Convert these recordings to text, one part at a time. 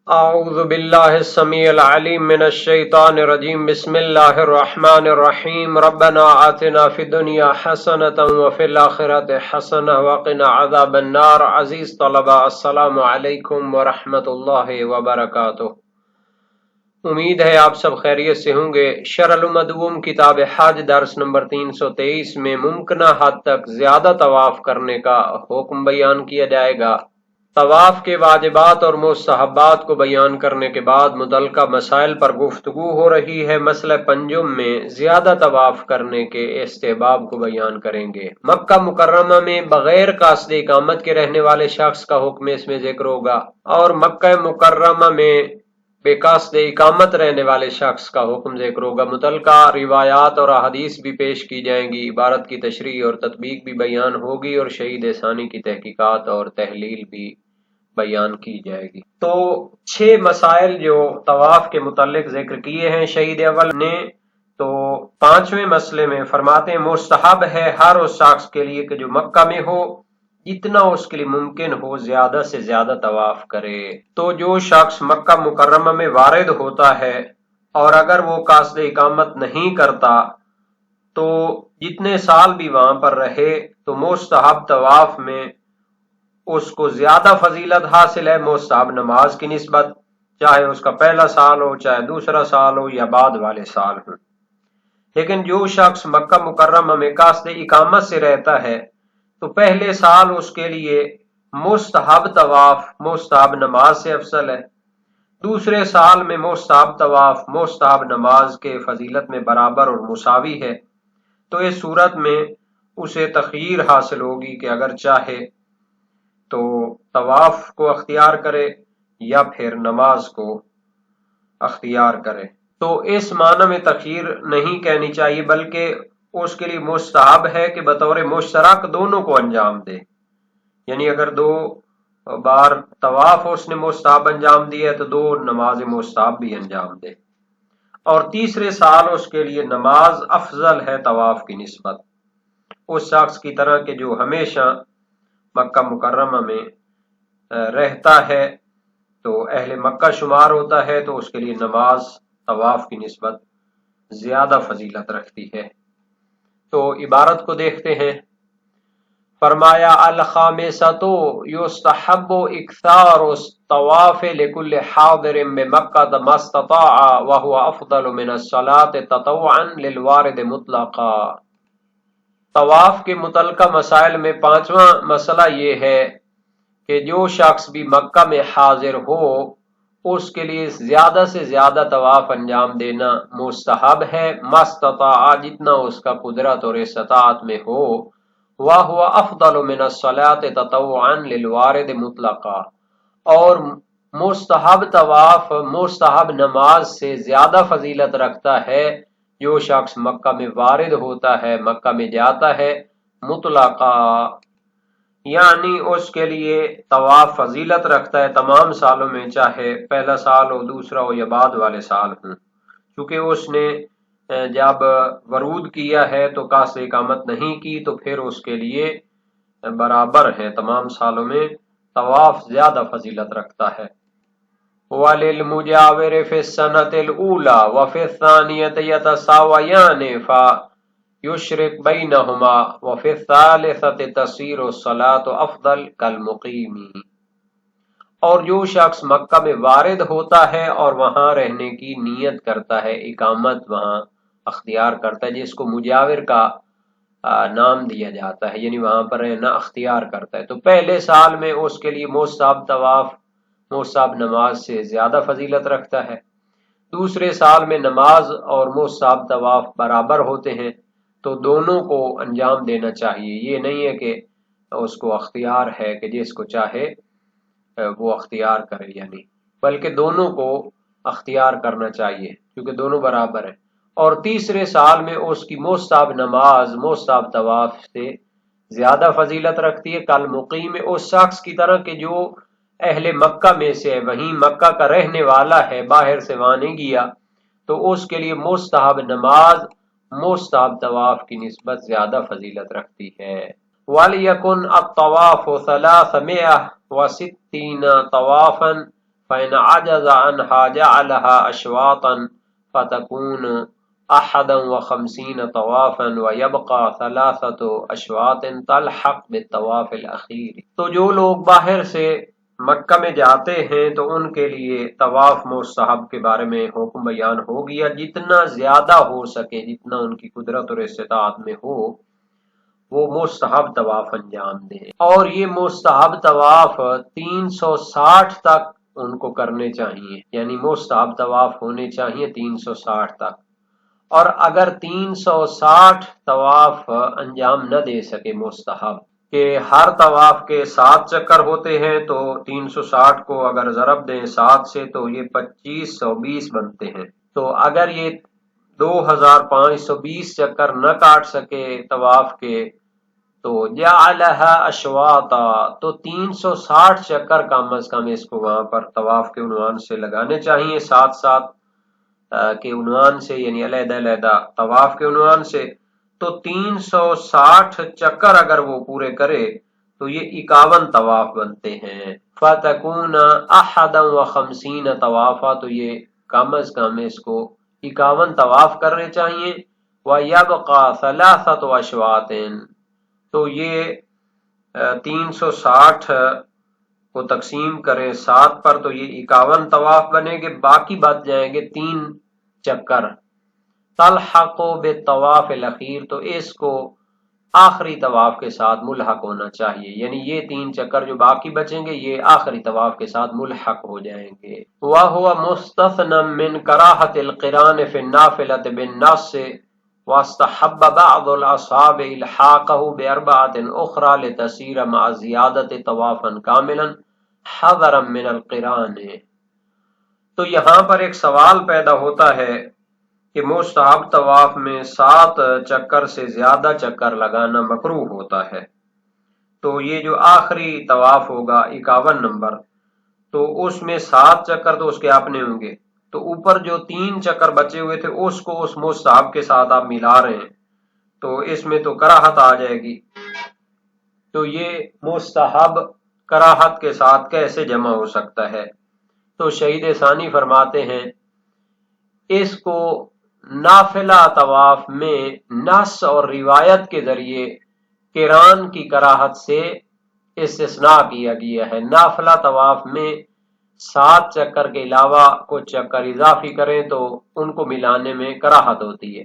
اعوذ باللہ السمیع العلیم من الشیطان الرجیم بسم اللہ الرحمن الرحیم ربنا آتنا فی الدنیا حسنۃ وفی الآخرۃ حسنۃ وقنا عذاب النار۔ عزیز طلبہ، السلام علیکم ورحمۃ اللہ وبرکاتہ۔ امید ہے آپ سب خیریت سے ہوں گے۔ شرح المدوم کتاب حج درس نمبر 323 میں ممکنہ حد تک زیادہ طواف کرنے کا حکم بیان کیا جائے گا۔ طواف کے واجبات اور مستحبات کو بیان کرنے کے بعد متعلقہ مسائل پر گفتگو ہو رہی ہے۔ مسئلہ پنجم میں زیادہ طواف کرنے کے استحباب کو بیان کریں گے۔ مکہ مکرمہ میں بغیر قاصد اقامت کے رہنے والے شخص کا حکم اس میں ذکر ہوگا، اور مکہ مکرمہ میں بے قاصد اقامت رہنے والے شخص کا حکم ذکر ہوگا۔ متعلقہ روایات اور احادیث بھی پیش کی جائیں گی، عبارت کی تشریح اور تطبیق بھی بیان ہوگی، اور شہید ثانی کی تحقیقات اور تحلیل بھی بیان کی جائے گی۔ تو 6 مسائل جو طواف کے متعلق ذکر کیے ہیں شہید اول نے، تو 5ویں مسئلے میں فرماتے ہیں مستحب ہے ہر اس شخص کے لیے کہ جو مکہ میں ہو جتنا اس کے لیے ممکن ہو زیادہ سے زیادہ طواف کرے۔ تو جو شخص مکہ مکرمہ میں وارد ہوتا ہے اور اگر وہ قاصد اقامت نہیں کرتا تو جتنے سال بھی وہاں پر رہے تو مستحب طواف میں اس کو زیادہ فضیلت حاصل ہے مستحب نماز کی نسبت، چاہے اس کا پہلا سال ہو، چاہے دوسرا سال ہو یا بعد والے سال ہو۔ لیکن جو شخص مکہ مکرمہ میں قاصد اقامت سے رہتا ہے تو پہلے سال اس کے لیے مستحب طواف مستحب نماز سے افضل ہے، دوسرے سال میں مستحب طواف مستحب نماز کے فضیلت میں برابر اور مساوی ہے۔ تو اس صورت میں اسے تخییر حاصل ہوگی کہ اگر چاہے تو طواف کو اختیار کرے یا پھر نماز کو اختیار کرے۔ تو اس معنی میں تخییر نہیں کہنی چاہیے، بلکہ اس کے لیے مستحب ہے کہ بطور مشترک دونوں کو انجام دے، یعنی اگر 2 بار طواف اس نے مستحب انجام دیا ہے تو 2 نماز مستحب بھی انجام دے، اور تیسرے سال اس کے لیے نماز افضل ہے طواف کی نسبت، اس شخص کی طرح کہ جو ہمیشہ مکہ مکرمہ میں رہتا ہے تو اہل مکہ شمار ہوتا ہے، تو اس کے لیے نماز طواف کی نسبت زیادہ فضیلت رکھتی ہے۔ تو عبارت کو دیکھتے ہیں۔ فرمایا الخامسۃ یستحب اکثار الطواف لکل حاضر بمکہ ما استطاع وهو افضل من الصلاۃ تطوعا للوارد مطلقا۔ طواف کے متعلقہ مسائل میں 5واں مسئلہ یہ ہے کہ جو شخص بھی مکہ میں حاضر ہو اس کے لیے زیادہ سے زیادہ طواف انجام دینا مستحب ہے، مستطاع جتنا اس کا قدرت اور استطاعت میں ہو، وَهُوَ أَفْضَلُ مِنَ الصَّلَاةِ تَطَوُّعًا لِلْوَارِدِ مُطْلَقًا، اور مستحب طواف مستحب نماز سے زیادہ فضیلت رکھتا ہے جو شخص مکہ میں وارد ہوتا ہے، مکہ میں جاتا ہے مطلقا، یعنی اس کے لیے طواف فضیلت رکھتا ہے تمام سالوں میں، چاہے پہلا سال ہو، دوسرا ہو یا بعد والے سال ہوں، کیونکہ اس نے جب ورود کیا ہے تو قاصد اقامت نہیں کی تو پھر اس کے لیے برابر ہے، تمام سالوں میں طواف زیادہ فضیلت رکھتا ہے۔ وَلِلْمُجَاوِرِ فِي السَّنَةِ الْأُولَى وَفِي الثَّانِيَةِ يَتَسَاوَيَانِ فَيُشْرِكْ بَيْنَهُمَا وَفِي الثَّالِثَةِ تَصِيرُ الصَّلَاةُ أَفْضَلَ كَالْمُقِيمِ۔ اور جو شخص مکہ میں وارد ہوتا ہے اور وہاں رہنے کی نیت کرتا ہے، اقامت وہاں اختیار کرتا ہے، جس کو مجاور کا نام دیا جاتا ہے، یعنی وہاں پر رہنا اختیار کرتا ہے، تو پہلے سال میں اس کے لیے مستحب طواف مستحب نماز سے زیادہ فضیلت رکھتا ہے، دوسرے سال میں نماز اور مستحب طواف برابر ہوتے ہیں، تو دونوں کو انجام دینا چاہیے۔ یہ نہیں ہے کہ اس کو اختیار ہے کہ جس کو چاہے وہ اختیار کرے، یعنی بلکہ دونوں کو اختیار کرنا چاہیے کیونکہ دونوں برابر ہیں، اور تیسرے سال میں اس کی مستحب نماز مستحب طواف سے زیادہ فضیلت رکھتی ہے، کل مقیم اس شخص کی طرح کہ جو اہل مکہ میں سے ہے، وہیں مکہ کا رہنے والا ہے، باہر سے وہاں نہیں گیا، تو اس کے لیے مستحب نماز مستحب طواف کی نسبت زیادہ فضیلت رکھتی ہے۔ وَلْيَكُنْ الطَّوَافُ 360 طَوَافًا فإن عجز عنها جعلها أشواطا فتكون 51 طوافا ويبقى 3 أشواط تلحق بالطواف الأخير۔ تو جو لوگ باہر سے مکہ میں جاتے ہیں تو ان کے لیے طواف مستحب کے بارے میں حکم بیان ہو گیا، جتنا زیادہ ہو سکے، جتنا ان کی قدرت اور استطاعت میں ہو وہ مستحب طواف انجام دیں، اور یہ مستحب طواف 360 تک ان کو کرنے چاہیے، یعنی مستحب طواف ہونے چاہیے 360 تک۔ اور اگر 360 طواف انجام نہ دے سکے مستحب، کہ ہر طواف کے 7 چکر ہوتے ہیں، تو 360 کو اگر ضرب دیں 7 سے تو یہ 2520 بنتے ہیں۔ تو اگر یہ 2520 چکر نہ کاٹ سکے طواف کے تو جعلها اشواطا، تو 360 چکر کم از کم اس کو وہاں پر طواف کے عنوان سے لگانے چاہیے، ساتھ ساتھ کے عنوان سے، یعنی علیحدہ علیحدہ طواف کے عنوان سے۔ تو 360 چکر اگر وہ پورے کرے تو یہ 51 طواف بنتے ہیں۔ فتکون 51 طوافا، تو یہ کم از کم اس کو 51 طواف کرنے چاہیے۔ وَيَبْقَى 3 أشواط، تو یہ 360 کو تقسیم کریں 7 پر تو یہ 51 طواف بنے گے، باقی بچ جائیں گے 3 چکر۔ تلحق بالطواف الاخیر، تو اس کو آخری طواف کے ساتھ ملحق ہونا چاہیے، یعنی یہ 3 چکر جو باقی بچیں گے یہ آخری طواف کے ساتھ ملحق ہو جائیں گے۔ وَهُوَ مُسْتَثْنًى مِنْ كَرَاهَةِ الْقِرَانِ فِي النَّافِلَةِ بِالنَّصِّ، وَاسْتَحَبَّ بَعْضُ الْأَصْحَابِ إِلْحَاقَهُ بِأَرْبَعَةٍ أُخْرَى لِتَصِيرَ مَعَ الزِّيَادَةِ طَوَافًا كَامِلًا حَذَرًا مِنَ الْقِرَانِ۔ تو یہاں پر ایک سوال پیدا ہوتا ہے کہ مستحب طواف میں 7 چکر سے زیادہ چکر لگانا مکروہ ہوتا ہے، تو یہ جو آخری طواف ہوگا 51 نمبر، تو اس میں 7 چکر تو اس کے اپنے ہوں گے، تو اوپر جو 3 چکر بچے ہوئے تھے اس کو اس مستحب کے ساتھ آپ ملا رہے ہیں، تو اس میں تو کراہت آ جائے گی۔ تو یہ مستحب کراہت کے ساتھ کیسے جمع ہو سکتا ہے؟ تو شہید ثانی فرماتے ہیں اس کو نافلہ طواف میں نص اور روایت کے ذریعے قران کی کراہت سے استثناء کیا گیا ہے۔ نافلہ طواف میں 7 چکر کے علاوہ کچھ چکر اضافی کریں تو ان کو ملانے میں کراہت ہوتی ہے،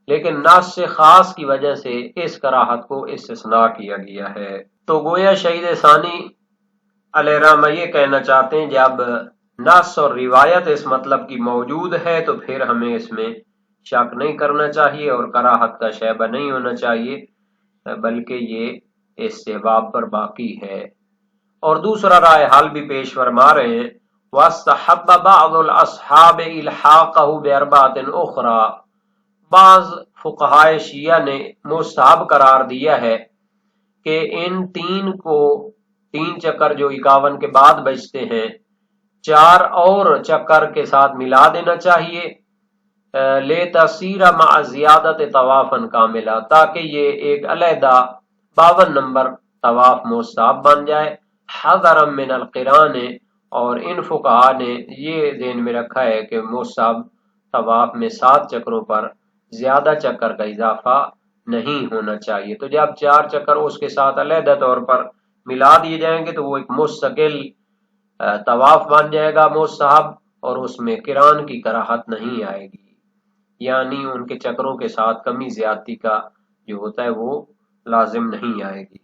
لیکن نص خاص کی وجہ سے اس کراہت کو استثناء کیا گیا ہے۔ تو گویا شہید ثانی علیہ رحمہ یہ کہنا چاہتے ہیں جب نص اور روایت اس مطلب کی موجود ہے تو پھر ہمیں اس میں شک نہیں کرنا چاہیے اور کراہت کا شائبہ نہیں ہونا چاہیے، بلکہ یہ استحباب پر باقی ہے۔ اور دوسرا رائے حل بھی پیش فرما رہے ہیں، وَاسْتَحَبَّ بَعْضُ الْأَصْحَابِ إِلْحَاقَهُ بِأَرْبَعَةٍ أُخْرَى، بعض فقہائے شیعہ نے مستحب قرار دیا ہے کہ ان 3 چکر جو 51 کے بعد بچتے ہیں 4 اور چکر کے ساتھ ملا دینا چاہیے، لِتَصِيرَ مَعَ الزِّيَادَةِ طَوَافًا كَامِلًا، تاکہ یہ ایک علیحدہ 52 نمبر طواف مستحب بن جائے، حَذَرًا مِنَ الْقِرَانِ، اور ان فقہاء نے یہ ذہن میں رکھا ہے کہ مستحب طواف میں 7 چکروں پر زیادہ چکر کا اضافہ نہیں ہونا چاہیے۔ تو جب 4 چکر اس کے ساتھ علیحدہ طور پر ملا دیے جائیں گے تو وہ ایک مستقل طواف بن جائے گا مستحب، اور اس میں قران کی کراہت نہیں آئے گی، یعنی ان کے چکروں کے ساتھ کمی زیادتی کا جو ہوتا ہے وہ لازم نہیں آئے گی۔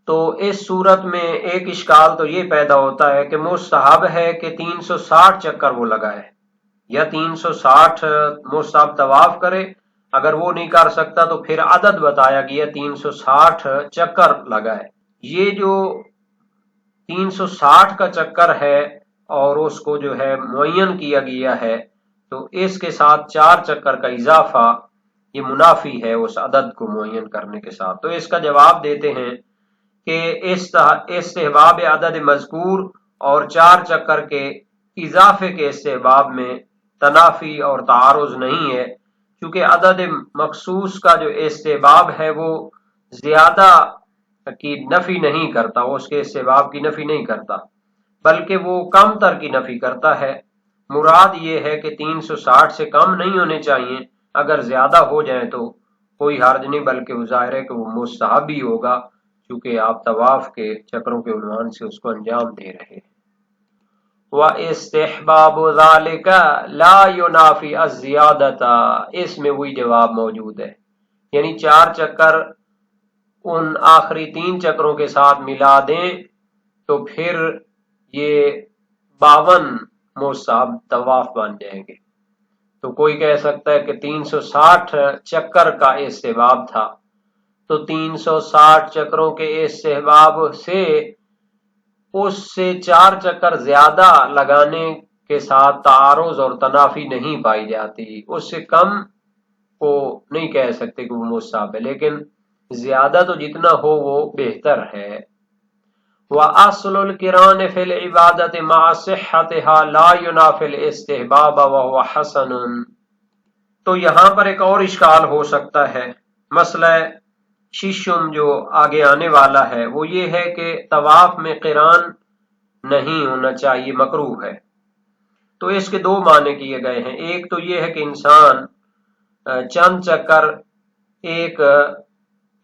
تو اس صورت میں ایک اشکال تو یہ پیدا ہوتا ہے کہ مستحب ہے کہ 360 چکر وہ لگائے یا 360 مستحب طواف کرے، اگر وہ نہیں کر سکتا تو پھر عدد بتایا گیا 360 چکر لگائے۔ یہ جو 360 کا چکر ہے اور اس کو جو ہے معین کیا گیا ہے، تو اس کے ساتھ 4 چکر کا اضافہ یہ منافی ہے اس عدد کو معین کرنے کے ساتھ۔ تو اس کا جواب دیتے ہیں کہ استحباب عدد مذکور اور 4 چکر کے اضافے کے استحباب میں تنافی اور تعارض نہیں ہے، کیونکہ عدد مخصوص کا جو استحباب ہے وہ زیادہ کی نفی نہیں کرتا، اس کے استحباب کی نفی نہیں کرتا، بلکہ وہ کم تر کی نفی کرتا ہے۔ مراد یہ ہے کہ 360 سے کم نہیں ہونے چاہیے، اگر زیادہ ہو جائیں تو کوئی حرج نہیں، بلکہ وہ ظاہر ہے کہ وہ مستحب ہی ہوگا، چونکہ آپ طواف کے چکروں کے عنوان سے اس کو انجام دے رہے ہیں۔ وَإِسْتِحْبَابُ ذَلِكَ لَا يُنَافِي الزِّيَادَةَ، اس میں وہی جواب موجود ہے، یعنی 4 چکر ان آخری 3 چکروں کے ساتھ ملا دیں تو پھر یہ 52 مستحب طواف بن جائیں گے۔ تو کوئی کہہ سکتا ہے کہ 360 چکر کا استحباب تھا، تو 360 چکروں کے استحباب سے اس سے 4 چکر زیادہ لگانے کے ساتھ تعارض اور تنافی نہیں پائی جاتی، اس سے کم کو نہیں کہہ سکتے کہ وہ مستحب ہے، لیکن زیادہ تو جتنا ہو وہ بہتر ہے۔ وَأَصْلُ الْقِرَانِ فِي الْعِبَادَةِ مَعَ صِحَّتِهَا لَا يُنَافِي الْاِسْتِحْبَابَ وَهُوَ حَسَنٌ۔ تو یہاں پر ایک اور اشکال ہو سکتا ہے، مسئلہ ششم جو آگے آنے والا ہے وہ یہ ہے کہ طواف میں قران نہیں ہونا چاہیے، مکروہ ہے۔ تو اس کے 2 معنی کیے گئے ہیں، ایک تو یہ ہے کہ انسان چند چکر ایک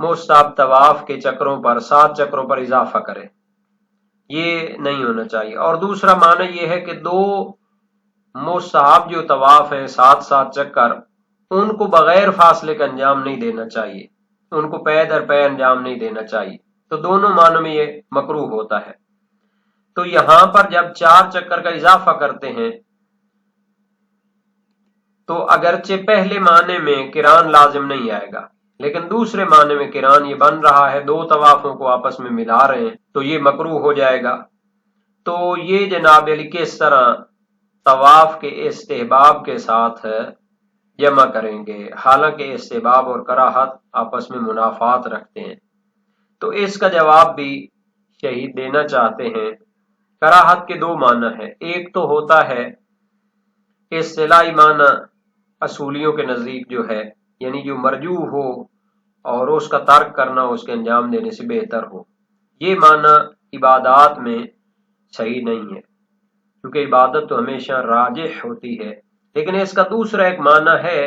مستحب طواف کے چکروں پر 7 چکروں پر اضافہ کرے، یہ نہیں ہونا چاہیے، اور دوسرا معنی یہ ہے کہ 2 مستحب جو طواف ہیں 7 چکر، ان کو بغیر فاصلے کا انجام نہیں دینا چاہیے، ان کو پے در پے انجام نہیں دینا چاہیے، تو دونوں معنوں میں یہ مکروہ ہوتا ہے۔ تو یہاں پر جب 4 چکر کا اضافہ کرتے ہیں تو اگرچہ پہلے معنی میں قران لازم نہیں آئے گا، لیکن دوسرے معنی میں قران یہ بن رہا ہے، 2 طوافوں کو آپس میں ملا رہے ہیں، تو یہ مکروہ ہو جائے گا۔ تو یہ جناب علی کس طرح طواف کے استحباب کے ساتھ جمع کریں گے، حالانکہ استحباب اور کراہت آپس میں منافات رکھتے ہیں؟ تو اس کا جواب بھی شہید دینا چاہتے ہیں۔ کراہت کے 2 معنی ہیں، ایک تو ہوتا ہے اصطلاحی معنی اصولیوں کے نزدیک جو ہے، یعنی جو مرجوح ہو اور اس کا ترک کرنا اس کے انجام دینے سے بہتر ہو، یہ معنی عبادات میں صحیح نہیں ہے، کیونکہ عبادت تو ہمیشہ راجح ہوتی ہے، لیکن اس کا دوسرا ایک معنی ہے،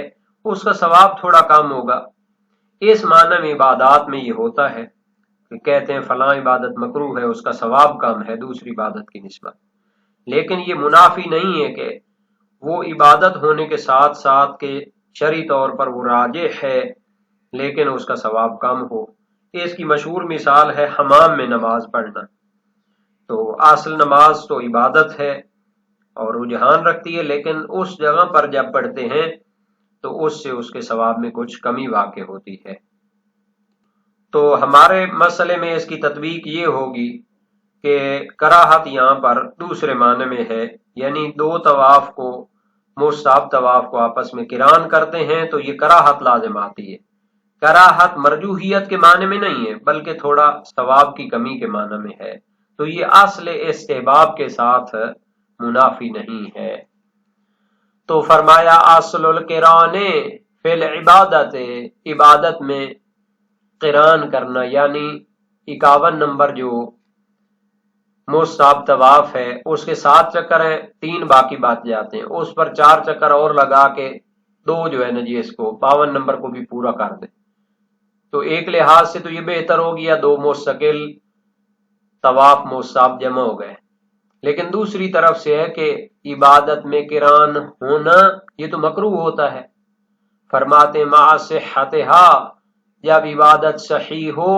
اس کا ثواب تھوڑا کم ہوگا۔ اس معنی میں عبادات میں یہ ہوتا ہے کہ کہتے ہیں فلاں عبادت مکروہ ہے، اس کا ثواب کم ہے دوسری عبادت کی نسبت، لیکن یہ منافی نہیں ہے کہ وہ عبادت ہونے کے ساتھ ساتھ کہ شرعی طور پر وہ راجح ہے لیکن اس کا ثواب کم ہو۔ اس کی مشہور مثال ہے حمام میں نماز پڑھنا۔ تو اصل نماز تو عبادت ہے اور رجحان رکھتی ہے، لیکن اس جگہ پر جب پڑھتے ہیں تو اس سے اس کے ثواب میں کچھ کمی واقع ہوتی ہے۔ تو ہمارے مسئلے میں اس کی تطبیق یہ ہوگی کہ کراہت یہاں پر دوسرے معنی میں ہے، یعنی 2 طواف کو مستحب طواف کو آپس میں قران کرتے ہیں تو یہ کراہت لازم آتی ہے۔ کراہت مرجوحیت کے معنی میں نہیں ہے، بلکہ تھوڑا ثواب کی کمی کے معنی میں ہے، تو یہ اصل استحباب کے ساتھ منافی نہیں ہے۔ تو فرمایا اصل القران فی العبادت، عبادت میں قران کرنا، یعنی 51 نمبر جو مستحب طواف ہے اس کے 7 چکر ہیں، 3 باقی بات جاتے ہیں، اس پر 4 چکر اور لگا کے 2 جو ہے نا جی اس کو 52 نمبر کو بھی پورا کر دیں، تو ایک لحاظ سے تو یہ بہتر ہو گیا، 2 مستقل طواف مستحب جمع ہو گئے، لیکن دوسری طرف سے ہے کہ عبادت میں قران ہونا یہ تو مکروہ ہوتا ہے۔ فرماتے مع صحتها، جب عبادت صحیح ہو،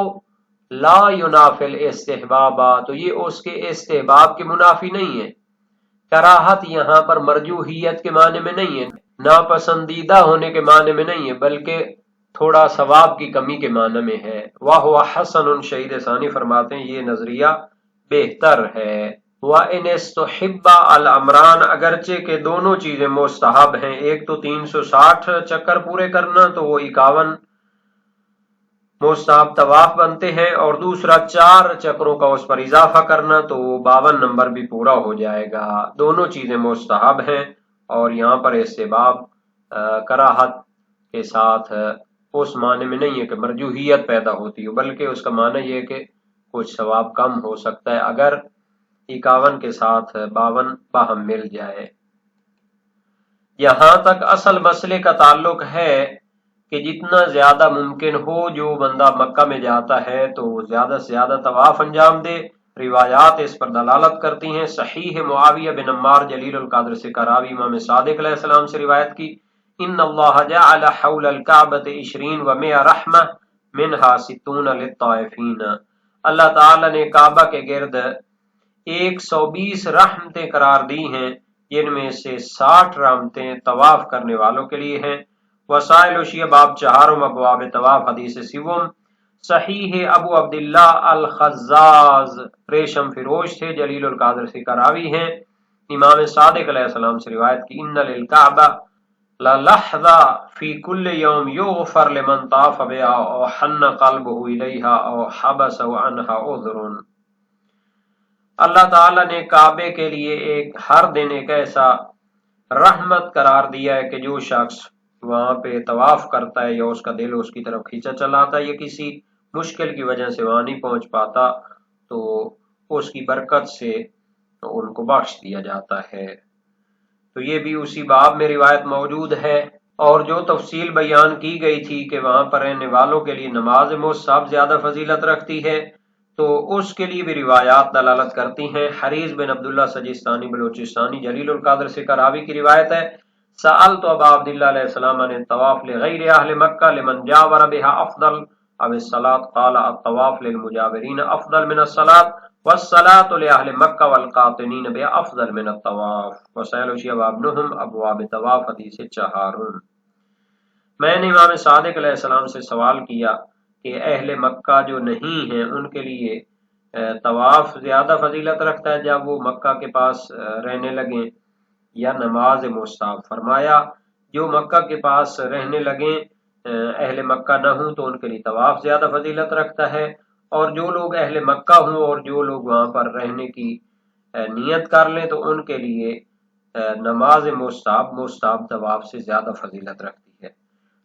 لا ينافی الاستحباب، تو یہ اس کے استحباب کے منافی نہیں ہے۔ کراہت یہاں پر مرجوحیت کے معنی میں نہیں ہے، ناپسندیدہ ہونے کے معنی میں نہیں ہے، بلکہ تھوڑا ثواب کی کمی کے معنی میں ہے۔ وَهُوَ حَسَنٌ، شہید ثانی فرماتے ہیں یہ نظریہ بہتر ہے۔ وَإِنِ اسْتُحِبَّ الْأَمْرَانِ، اگرچہ کہ دونوں چیزیں مستحب ہیں، ایک تو 360 چکر پورے کرنا تو وہ 51 مستحب طواف بنتے ہیں، اور دوسرا 4 چکروں کا اس پر اضافہ کرنا تو 52 نمبر بھی پورا ہو جائے گا۔ دونوں چیزیں مستحب ہیں، اور یہاں پر استحباب کراہت کے ساتھ اس معنی میں نہیں ہے کہ مرجوحیت پیدا ہوتی ہو، بلکہ اس کا معنی یہ ہے کہ کچھ ثواب کم ہو سکتا ہے اگر 51 کے ساتھ 52 باہم مل جائے۔ یہاں تک اصل مسئلے کا تعلق ہے کہ جتنا زیادہ ممکن ہو جو بندہ مکہ میں جاتا ہے تو زیادہ سے زیادہ طواف انجام دے۔ روایات اس پر دلالت کرتی ہیں۔ صحیح معاویہ بن عمار جلیل القدر سے کراوی امام صادق علیہ السلام سے روایت کی، ان اللہ جعل حول الکعبۃ 20 و100 رحمہ منہا 60 للطائفین۔ اللہ تعالی نے کعبہ کے گرد 120 رحمتیں قرار دی ہیں، جن میں سے 60 رحمتیں طواف کرنے والوں کے لیے ہیں۔ وسائل وشیہ باب 4 ابواب طواف حدیث سیوم۔ صحیح ابو عبداللہ الخزاز ریشم فروش تھے، جلیل القدر سے کراوی ہیں، امام صادق علیہ السلام سے روایت کی، ان للکعبہ للحظہ فی کل یوم یغفر لمن طاف بها او حن قلبہ الیہا او حبس عنہا عذر۔ اللہ تعالیٰ نے کعبے کے لیے ہر دن ایک ایسا رحمت قرار دیا ہے کہ جو شخص وہاں پہ طواف کرتا ہے یا اس کا دل اس کی طرف کھینچا چلاتا ہے یا کسی مشکل کی وجہ سے وہاں نہیں پہنچ پاتا تو اس کی برکت سے ان کو بخش دیا جاتا ہے۔ تو یہ بھی اسی باب میں روایت موجود ہے، اور جو تفصیل بیان کی گئی تھی کہ وہاں پر رہنے والوں کے لیے نماز مصحف زیادہ فضیلت رکھتی ہے، تو اس کے لیے بھی روایات دلالت کرتی ہیں۔ حریث بن عبداللہ سجستانی بلوچستانی جلیل القدر سے کراوی کی روایت ہے، سألت ابا عبداللہ علیہ السلام عن الطواف لغیر اہل مکہ لمن جاور بها افضل اب الصلاۃ قال الطواف للمجاورین افضل من الصلاۃ والصلاۃ لاہل مکہ والقاطنین بها افضل من الطواف وسائل شباب نہم ابواب طواف حدیث 4۔ میں نے امام صادق علیہ السلام سے سوال کیا کہ اہل مکہ جو نہیں ہیں ان کے لیے طواف زیادہ فضیلت رکھتا ہے جب وہ مکہ کے پاس رہنے لگیں یا نماز مصحف؟ فرمایا جو مکہ کے پاس رہنے لگیں اہل مکہ نہ ہوں تو ان کے لیے طواف زیادہ فضیلت رکھتا ہے، اور جو لوگ اہل مکہ ہوں اور جو لوگ وہاں پر رہنے کی نیت کر لیں تو ان کے لیے نماز مصحف طواف سے زیادہ فضیلت رکھتی ہے۔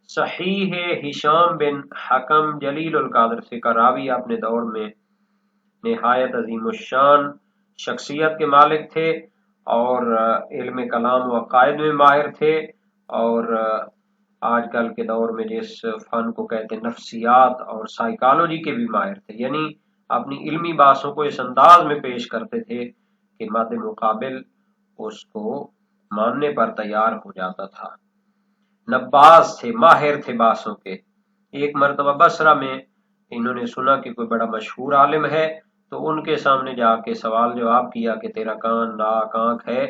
صحیح ہشام بن حکم جلیل القدر سے کراوی اپنے دور میں نہایت عظیم الشان شخصیت کے مالک تھے اور علم کلام و عقائد میں ماہر تھے، اور آج کل کے دور میں جس فن کو کہتے ہیں نفسیات اور سائیکالوجی کے بھی ماہر تھے، یعنی اپنی علمی بحثوں کو اس انداز میں پیش کرتے تھے کہ مد مقابل اس کو ماننے پر تیار ہو جاتا تھا۔ نباز تھے، ماہر تھے بحثوں کے۔ ایک مرتبہ بصرہ میں انہوں نے سنا کہ کوئی بڑا مشہور عالم ہے، تو ان کے سامنے جا کے سوال جواب کیا کہ تیرا کان ناک آنکھ ہے،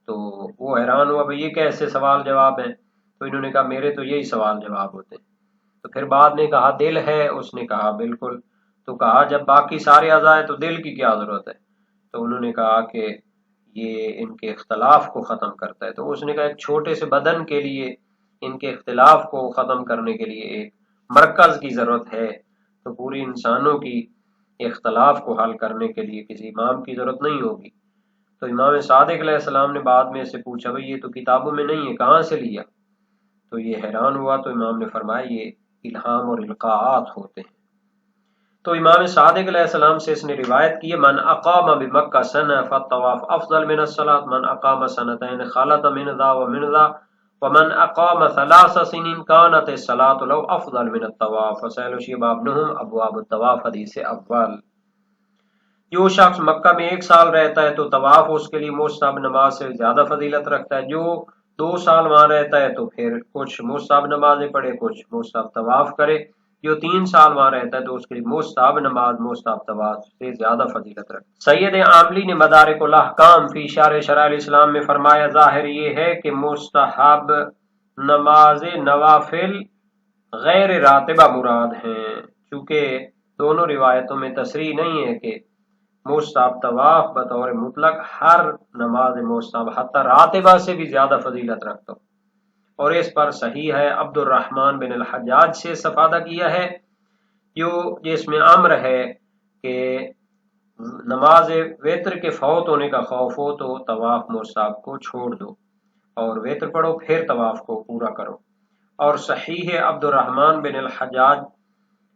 تو وہ حیران ہوا بھئی یہ کیسے سوال جواب ہیں؟ تو انہوں نے کہا میرے تو یہی سوال جواب ہوتے ہیں۔ تو پھر بعد نے کہا دل ہے، اس نے کہا بالکل، تو کہا جب باقی سارے اعضاء ہیں تو دل کی کیا ضرورت ہے؟ تو انہوں نے کہا کہ یہ ان کے اختلاف کو ختم کرتا ہے۔ تو اس نے کہا ایک چھوٹے سے بدن کے لیے ان کے اختلاف کو ختم کرنے کے لیے ایک مرکز کی ضرورت ہے، تو پوری انسانوں کی اختلاف کو حل کرنے کے لیے کسی امام کی ضرورت نہیں ہوگی۔ تو امام صادق علیہ السلام نے بعد میں سے پوچھا بھئی یہ تو کتابوں میں نہیں ہے، کہاں سے لیا؟ تو یہ حیران ہوا، تو امام نے فرمایا یہ الہام اور القاعات ہوتے ہیں۔ تو امام صادق علیہ السلام سے اس نے روایت کی ہے من اقام بمکہ سنہ فالطواف افضل من الصلاۃ من اقام سنتین خلط من ذا ومن ذا ومن اقام 3 سنین کانت الصلاۃ لو افضل من الطواف وسائل شباب نہم ابواب الطواف حدیث اول۔ جو شخص مکہ میں 1 سال رہتا ہے تو طواف اس کے لیے مستحب نماز سے زیادہ فضیلت رکھتا ہے، جو 2 سال وہاں رہتا ہے تو پھر کچھ مستحب نمازیں پڑھے کچھ مستحب طواف کرے، جو 3 سال وہاں رہتا ہے تو اس کے لیے مستحب نماز مستحب طواف سے زیادہ فضیلت رکھتا ہے۔ سید عاملی نے مدارک الاحکام فی شرح شرائع الاسلام میں فرمایا ظاہر یہ ہے کہ مستحب نماز نوافل غیر راتبہ مراد ہیں، چونکہ دونوں روایتوں میں تصریح نہیں ہے کہ مستحب طواف بطور مطلق ہر نماز مستحب حتی راتبہ سے بھی زیادہ فضیلت رکھتا ہوں، اور اس پر صحیح ہے عبد الرحمن بن الحجاج سے استفادہ کیا ہے جس میں امر ہے کہ نماز وتر کے فوت ہونے کا خوف ہو تو طواف مستحب کو چھوڑ دو اور وتر پڑھو پھر طواف کو پورا کرو، اور صحیح ہے عبد الرحمن بن الحجاج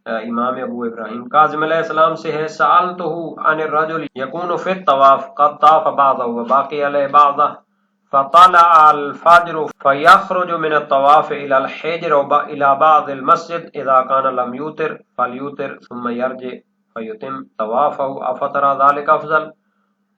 امام ابو ابراہیم کاظم علیہ السلام سے ہے، سألتہ عن الرجل یکون فی الطواف قد طاف بعضہ وباقی علیہ بعضہ فطلع الفجر فیخرج من الطواف الى الحجر الى بعض المسجد اذا كان لم يوتر فليوتر ثم يرجع فيتم طوافه افطر ذلك افضل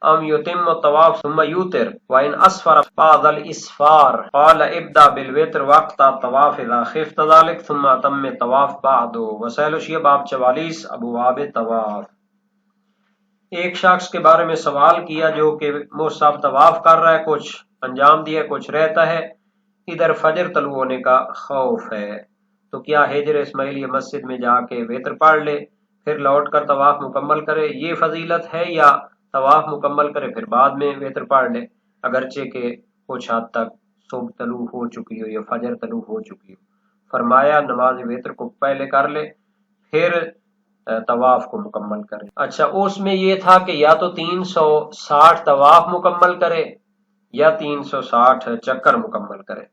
ام یتم الطواف ثم یوتر وان اسفر بعض الاسفار قال ابدا بالوتر وقت الطواف اذا خفت ذلك ثم اتم الطواف بعد وسائل الشیعہ باب 44 ابواب طواف۔ ایک شخص کے بارے میں سوال کیا جو کہ مصعب طواف کر رہا ہے، کچھ انجام دیا کچھ رہتا ہے، ادھر فجر طلوع ہونے کا خوف ہے، تو کیا ہجر اسماعیلیہ مسجد میں جا کے وتر پڑھ لے پھر لوٹ کر طواف مکمل کرے؟ یہ فضیلت ہے یا طواف مکمل کرے پھر بعد میں وتر پڑھ لے اگرچہ کہ کچھ حد تک صبح طلوع ہو چکی ہو یا فجر طلوع ہو چکی ہو؟ فرمایا نماز وتر کو پہلے کر لے پھر طواف کو مکمل کرے۔ اچھا، اس میں یہ تھا کہ یا تو 360 طواف مکمل کرے یا 360 چکر مکمل کرے،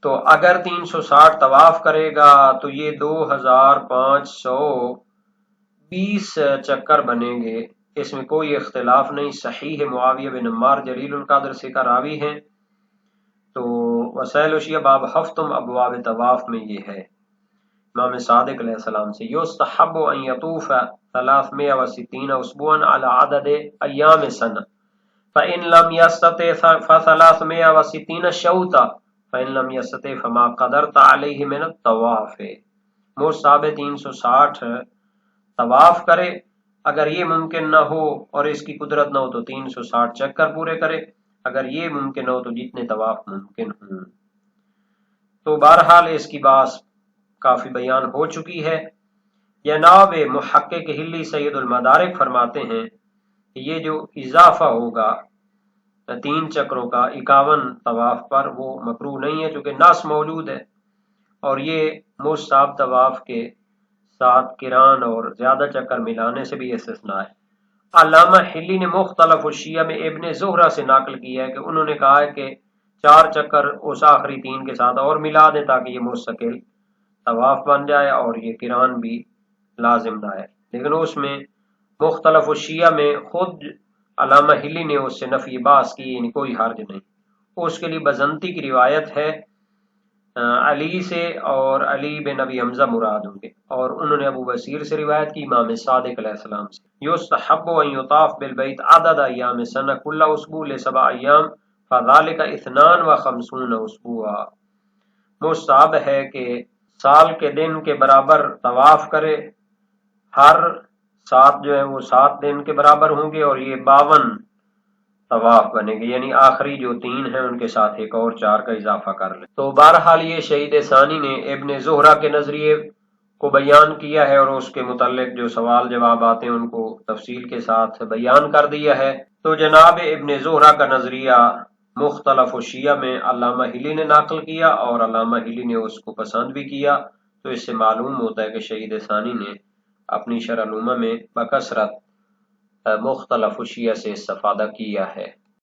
تو اگر 360 طواف کرے گا تو یہ 2520 چکر بنیں گے، اس میں کوئی اختلاف نہیں، صحیح ہے۔ معاویہ بن عمار جلیل القدر سے کا راوی ہیں، تو وسائل الشیعہ باب ہفتم ابواب طواف میں یہ ہے امام صادق علیہ السلام سے، یستحب ان یطوف 360 اسبوعا علی عدد ایام سنہ فإن لم يستطع ف360 شوطا فإن لم يستطع فما قدرت علیہ من الطواف۔ مصعب 360 طواف کرے، اگر یہ ممکن نہ ہو اور اس کی قدرت نہ ہو تو 360 چکر پورے کرے، اگر یہ ممکن ہو تو جتنے طواف ممکن ہوں۔ تو بہرحال اس کی بات کافی بیان ہو چکی ہے۔ جناب محقق ہلی سید المدارک فرماتے ہیں کہ یہ جو اضافہ ہوگا 3 چکروں کا 51 طواف پر، وہ مکروہ نہیں ہے چونکہ نص موجود ہے، اور یہ مستحب طواف کے ساتھ کران اور زیادہ چکر ملانے سے بھی استثناء ہے۔ علامہ ہلی نے مختلف الشیعہ میں ابن زہرہ سے نقل کیا ہے کہ انہوں نے کہا ہے کہ 4 چکر اس آخری 3 کے ساتھ اور ملا دیں تاکہ یہ مستقل طواف بن جائے اور یہ کران بھی لازم نہ ہے، لیکن اس میں مختلف الشیعہ میں خود علامہ ہلی نے اس سے نفی باس کی، یعنی کوئی حرج نہیں۔ اس کے لیے بزنتی کی روایت ہے علی سے، اور علی بن ابی حمزہ مراد ہوں گے، اور انہوں نے ابو بصیر سے روایت کی امام صادق علیہ السلام سے، یستحب ان یطاف بالبیت عدد ایام سنہ کل اسبوع ل7 ایام فذلک 52 اسبوعا۔ مستحب ہے کہ سال کے دن کے برابر طواف کرے، ہر 7 جو ہے وہ 7 دن کے برابر ہوں گے، اور یہ 52 طواف بنے گے، یعنی آخری جو 3 ہیں ان کے ساتھ ایک اور 4 کا اضافہ کر لیں۔ تو بہرحال یہ شہید ثانی نے ابن زہرہ کے نظریے کو بیان کیا ہے، اور اس کے متعلق جو سوال جواب آتے ہیں ان کو تفصیل کے ساتھ بیان کر دیا ہے۔ تو جناب ابن زہرہ کا نظریہ مختلف الشیعہ میں علامہ ہلی نے نقل کیا، اور علامہ ہلی نے اس کو پسند بھی کیا، تو اس سے معلوم ہوتا ہے کہ شہید ثانی نے اپنی شرح الامہ میں بکثرت مختلف الشیعہ سے استفادہ کیا ہے۔